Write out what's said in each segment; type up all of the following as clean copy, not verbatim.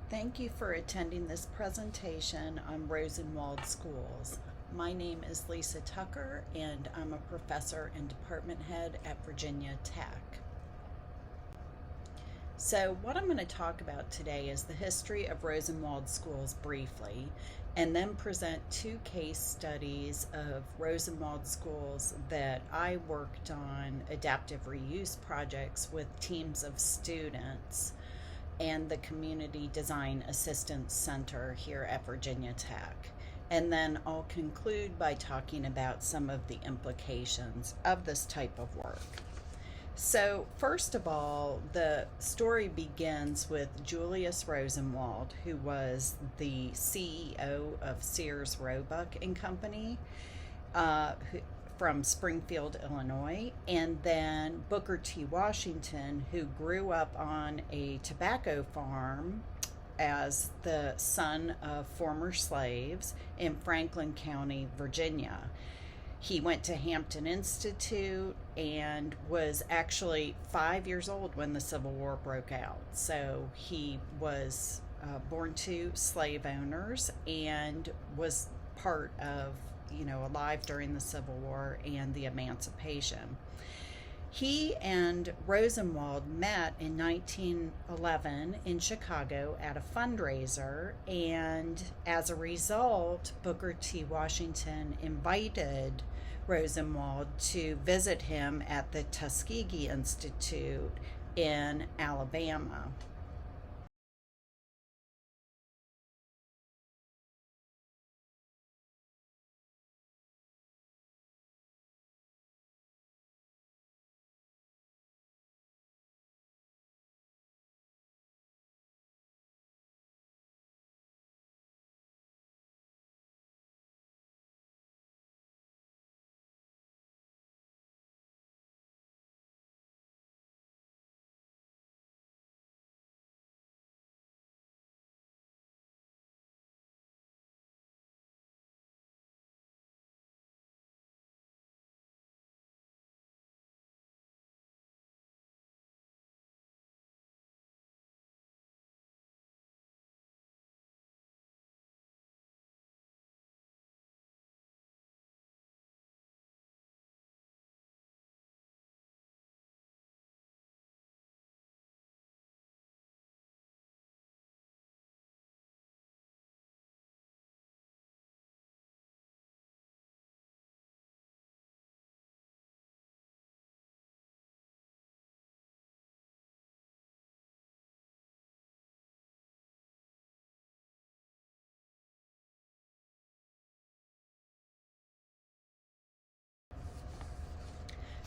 Thank you for attending this presentation on Rosenwald schools. My name is Lisa Tucker, and I'm a professor and department head at Virginia Tech. So what I'm going to talk about today is the history of Rosenwald schools briefly, and then present two case studies of Rosenwald schools that I worked on adaptive reuse projects with teams of students and the Community Design Assistance Center here at Virginia Tech. And then I'll conclude by talking about some of the implications of this type of work. So first of all, the story begins with Julius Rosenwald, who was the CEO of Sears Roebuck and Company, from Springfield, Illinois, and then Booker T. Washington, who grew up on a tobacco farm as the son of former slaves in Franklin County, Virginia. He went to Hampton Institute and was actually 5 years old when the Civil War broke out. So he was born to slave owners and was part of alive during the Civil War and the Emancipation. He and Rosenwald met in 1911 in Chicago at a fundraiser, and as a result, Booker T. Washington invited Rosenwald to visit him at the Tuskegee Institute in Alabama.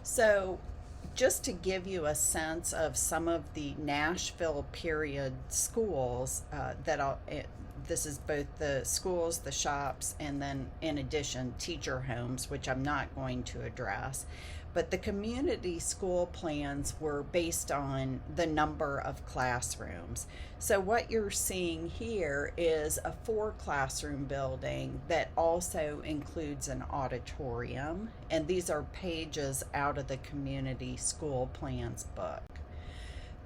So, just to give you a sense of some of the Nashville period schools this is both the schools, the shops, and then in addition, teacher homes, which I'm not going to address. But the community school plans were based on the number of classrooms. So what you're seeing here is a 4 classroom building that also includes an auditorium. And these are pages out of the community school plans book.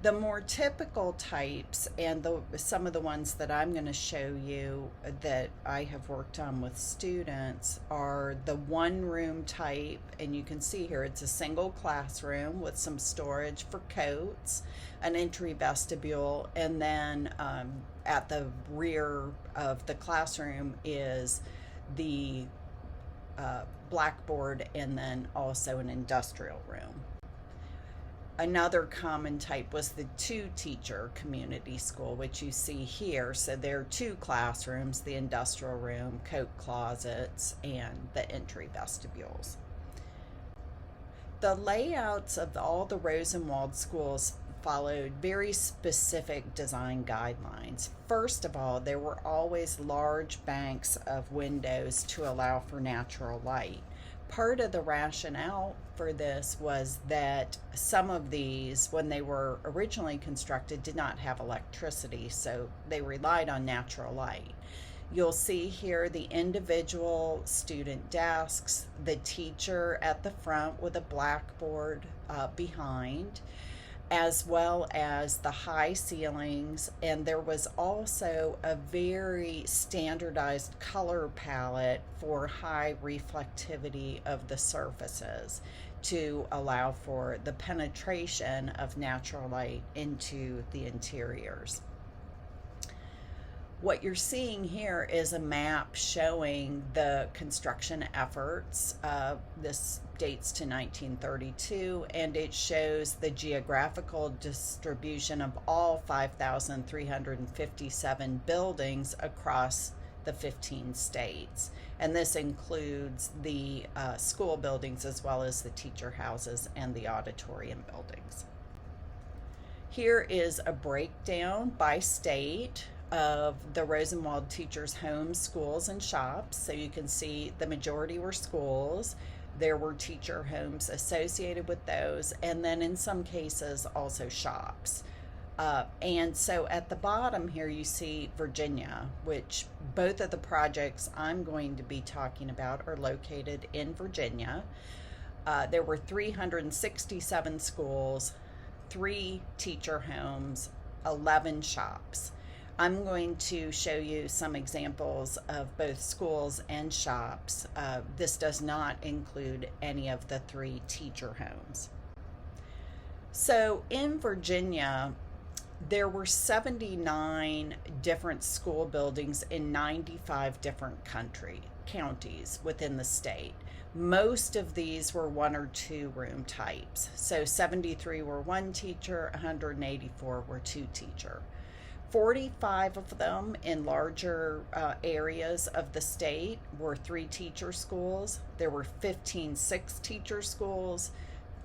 The more typical types, and some of the ones that I'm going to show you that I have worked on with students, are the 1 room type, and you can see here it's a single classroom with some storage for coats, an entry vestibule, and then at the rear of the classroom is the blackboard, and then also an industrial room. Another common type was the 2-teacher community school, which you see here. So there are 2 classrooms, the industrial room, coat closets, and the entry vestibules. The layouts of all the Rosenwald schools followed very specific design guidelines. First of all, there were always large banks of windows to allow for natural light. Part of the rationale for this was that some of these, when they were originally constructed, did not have electricity, so they relied on natural light. You'll see here the individual student desks, the teacher at the front with a blackboard behind, as well as the high ceilings, and there was also a very standardized color palette for high reflectivity of the surfaces to allow for the penetration of natural light into the interiors. What you're seeing here is a map showing the construction efforts. This dates to 1932, and it shows the geographical distribution of all 5,357 buildings across the 15 states. And this includes the school buildings as well as the teacher houses and the auditorium buildings. Here is a breakdown by state of the Rosenwald teachers' homes, schools, and shops. So you can see the majority were schools. There were teacher homes associated with those, and then in some cases also shops. And so at the bottom here you see Virginia, which both of the projects I'm going to be talking about are located in Virginia. There were 367 schools, 3 teacher homes, 11 shops. I'm going to show you some examples of both schools and shops. This does not include any of the 3 teacher homes. So in Virginia, there were 79 different school buildings in 95 different counties within the state. Most of these were 1 or 2 room types. So 73 were 1 teacher, 184 were 2 teacher. 45 of them in larger areas of the state were 3 teacher schools. There were 15 6 teacher schools,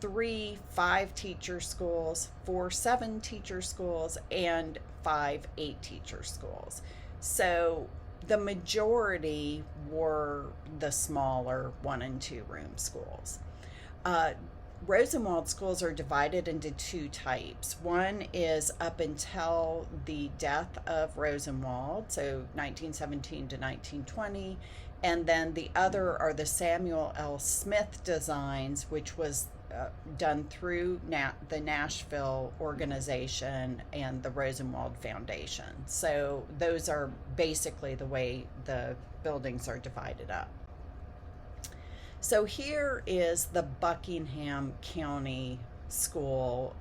3 5 teacher schools, 4 7 teacher schools, and 5 8 teacher schools. So the majority were the smaller 1 and 2 room schools. Rosenwald schools are divided into 2 types. One is up until the death of Rosenwald, so 1917 to 1920, and then the other are the Samuel L. Smith designs, which was done through the Nashville organization and the Rosenwald Foundation. So those are basically the way the buildings are divided up. So here is the Buckingham County School,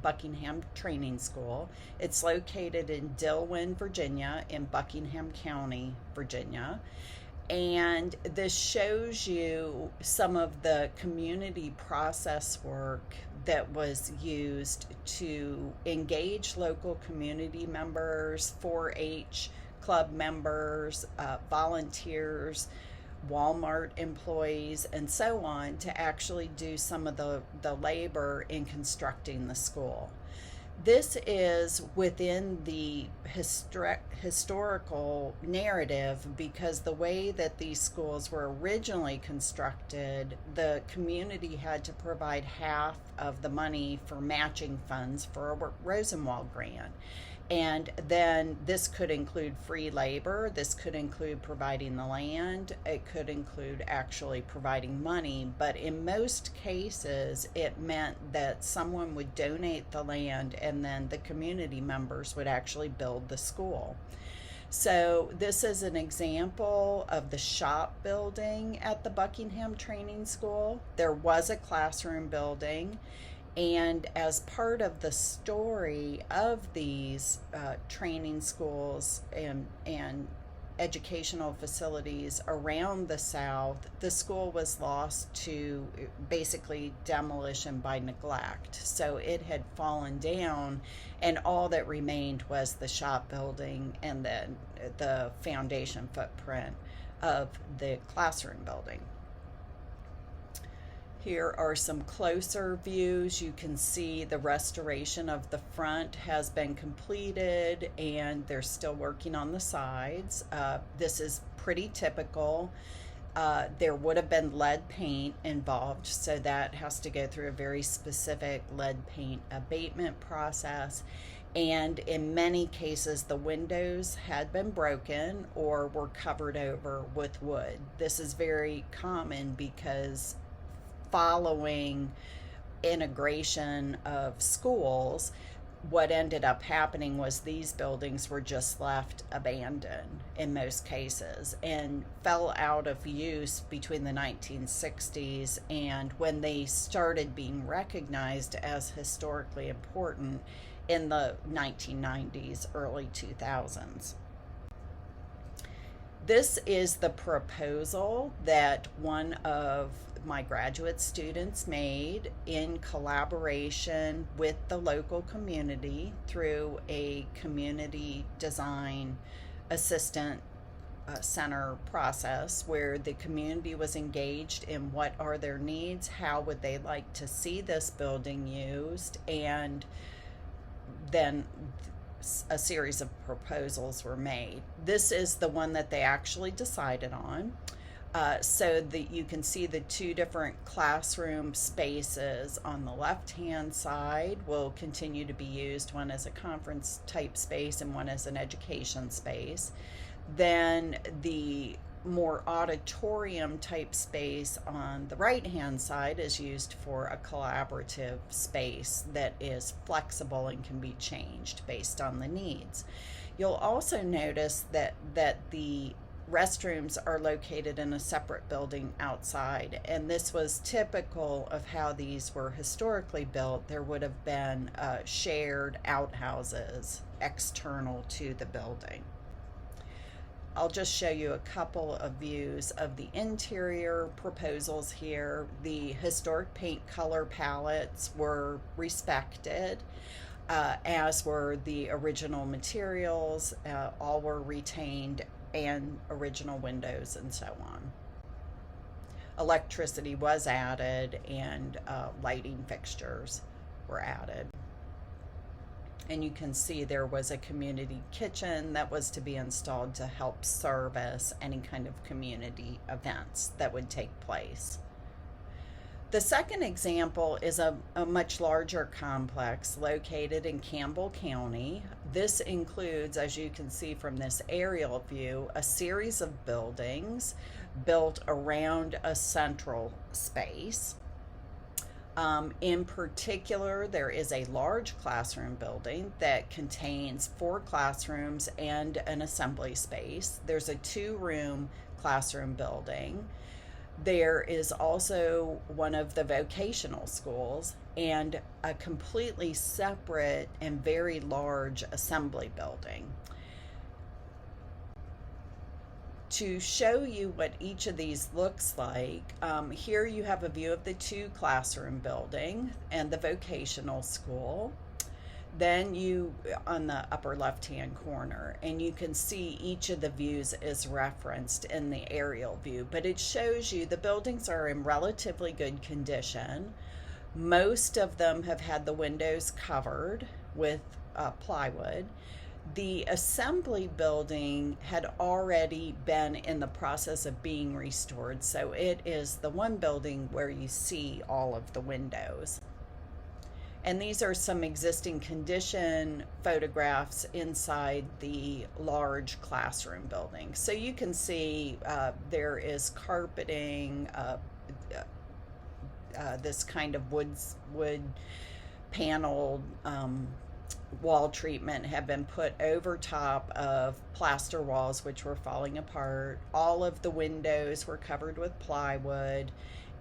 Buckingham Training School. It's located in Dillwyn, Virginia, in Buckingham County, Virginia. And this shows you some of the community process work that was used to engage local community members, 4-H club members, volunteers, Walmart employees, and so on, to actually do some of the labor in constructing the school. This is within the historical narrative, because the way that these schools were originally constructed, the community had to provide half of the money for matching funds for a Rosenwald grant. And then this could include free labor, this could include providing the land, it could include actually providing money, but in most cases it meant that someone would donate the land and then the community members would actually build the school. So this is an example of the shop building at the Buckingham Training School. There was a classroom building. And as part of the story of these training schools and educational facilities around the South, the school was lost to basically demolition by neglect. So it had fallen down, and all that remained was the shop building and then the foundation footprint of the classroom building. Here are some closer views. You can see the restoration of the front has been completed, and they're still working on the sides. This is pretty typical. There would have been lead paint involved, so that has to go through a very specific lead paint abatement process. And in many cases, the windows had been broken or were covered over with wood. This is very common because following integration of schools, what ended up happening was these buildings were just left abandoned in most cases and fell out of use between the 1960s and when they started being recognized as historically important in the 1990s, early 2000s. This is the proposal that one of my graduate students made in collaboration with the local community through a community design assistant center process where the community was engaged in what are their needs, how would they like to see this building used, and then a series of proposals were made. This is the one that they actually decided on. So that you can see the two different classroom spaces on the left-hand side will continue to be used, one as a conference type space and one as an education space. Then the more auditorium type space on the right-hand side is used for a collaborative space that is flexible and can be changed based on the needs. You'll also notice that the restrooms are located in a separate building outside, and this was typical of how these were historically built. There would have been shared outhouses external to the building. I'll just show you a couple of views of the interior proposals here. The historic paint color palettes were respected, as were the original materials. All were retained, and original windows and so on. Electricity was added, and lighting fixtures were added. And you can see there was a community kitchen that was to be installed to help service any kind of community events that would take place. The second example is a much larger complex located in Campbell County. This includes, as you can see from this aerial view, a series of buildings built around a central space. In particular, there is a large classroom building that contains 4 classrooms and an assembly space. There's a 2-room classroom building. There is also one of the vocational schools and a completely separate and very large assembly building. To show you what each of these looks like, here you have a view of the 2 classroom building and the vocational school. Then you on the upper left hand corner, and you can see each of the views is referenced in the aerial view, but it shows you the buildings are in relatively good condition. Most of them have had the windows covered with plywood. The assembly building had already been in the process of being restored, so it is the one building where you see all of the windows. And these are some existing condition photographs inside the large classroom building. So you can see there is carpeting, this kind of wood paneled wall treatment had been put over top of plaster walls which were falling apart. All of the windows were covered with plywood,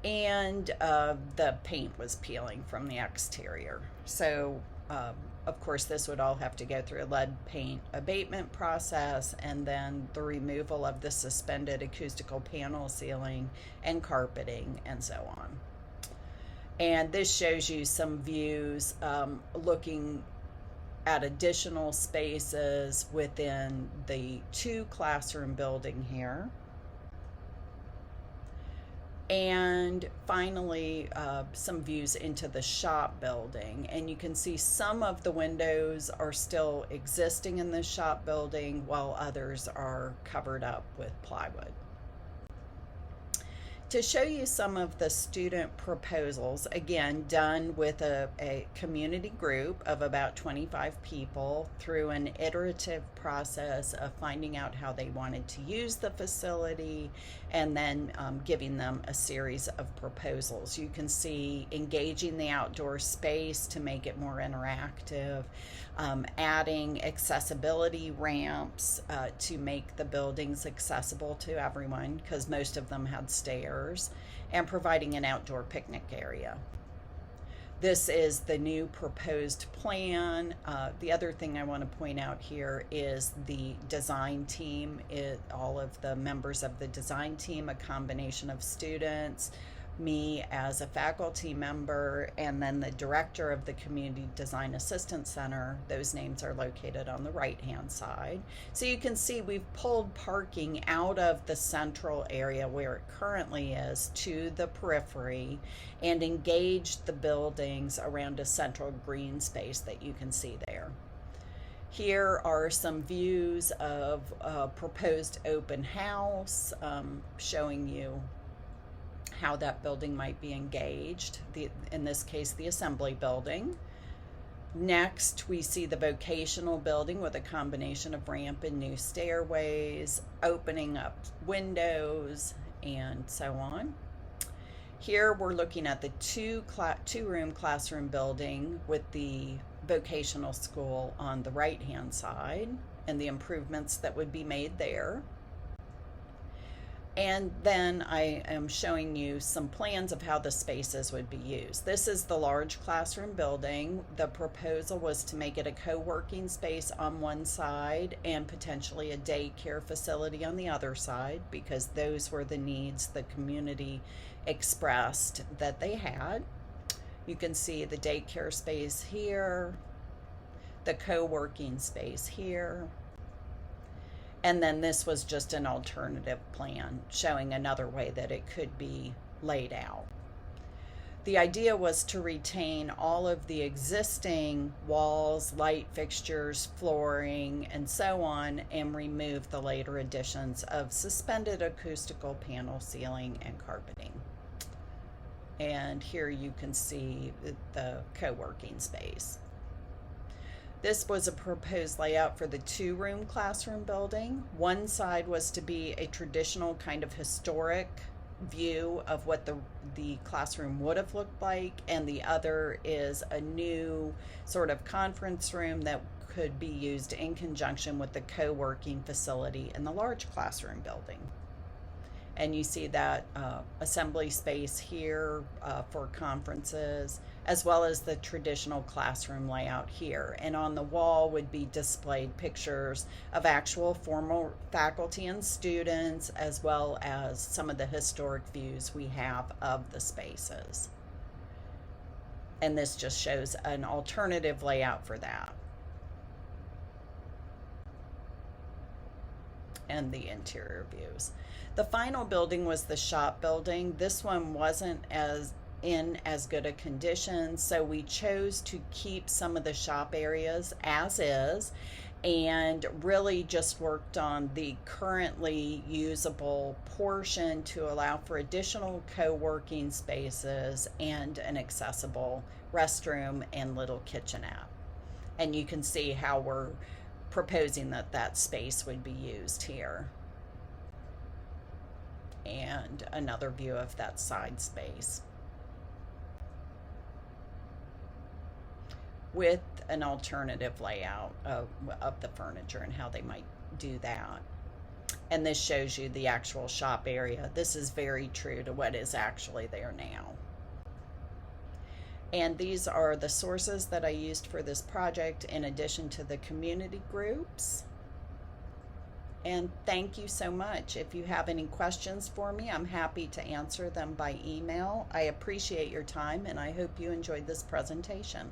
and the paint was peeling from the exterior. So of course this would all have to go through a lead paint abatement process, and then the removal of the suspended acoustical panel ceiling and carpeting and so on. And this shows you some views looking at additional spaces within the 2 classroom building here. And finally, some views into the shop building. And you can see some of the windows are still existing in the shop building while others are covered up with plywood. To show you some of the student proposals, again, done with a community group of about 25 people through an iterative process of finding out how they wanted to use the facility and then giving them a series of proposals. You can see engaging the outdoor space to make it more interactive, adding accessibility ramps to make the buildings accessible to everyone, because most of them had stairs, and providing an outdoor picnic area. This is the new proposed plan. The other thing I want to point out here is the design team. All of the members of the design team, a combination of students, me as a faculty member, and then the director of the Community Design Assistance Center. Those names are located on the right-hand side. So you can see we've pulled parking out of the central area where it currently is to the periphery and engaged the buildings around a central green space that you can see there. Here are some views of a proposed open house, showing you how that building might be engaged, in this case the assembly building. Next, we see the vocational building with a combination of ramp and new stairways, opening up windows, and so on. Here we're looking at the two-room classroom building with the vocational school on the right-hand side and the improvements that would be made there. And then I am showing you some plans of how the spaces would be used. This is the large classroom building. The proposal was to make it a co-working space on one side and potentially a daycare facility on the other side, because those were the needs the community expressed that they had. You can see the daycare space here, the co-working space here. And then this was just an alternative plan showing another way that it could be laid out. The idea was to retain all of the existing walls, light fixtures, flooring, and so on, and remove the later additions of suspended acoustical panel ceiling and carpeting. And here you can see the co-working space. This was a proposed layout for the two-room classroom building. One side was to be a traditional kind of historic view of what the classroom would have looked like, and the other is a new sort of conference room that could be used in conjunction with the co-working facility in the large classroom building. And you see that assembly space here for conferences, as well as the traditional classroom layout here. And on the wall would be displayed pictures of actual formal faculty and students, as well as some of the historic views we have of the spaces. And this just shows an alternative layout for that. And the interior views. The final building was the shop building. This one wasn't in as good a condition, so we chose to keep some of the shop areas as is and really just worked on the currently usable portion to allow for additional co-working spaces and an accessible restroom and little kitchenette. And you can see how we're proposing that space would be used here. And another view of that side space with an alternative layout of the furniture and how they might do that. And this shows you the actual shop area. This is very true to what is actually there now. And these are the sources that I used for this project, in addition to the community groups. And thank you so much. If you have any questions for me, I'm happy to answer them by email. I appreciate your time, and I hope you enjoyed this presentation.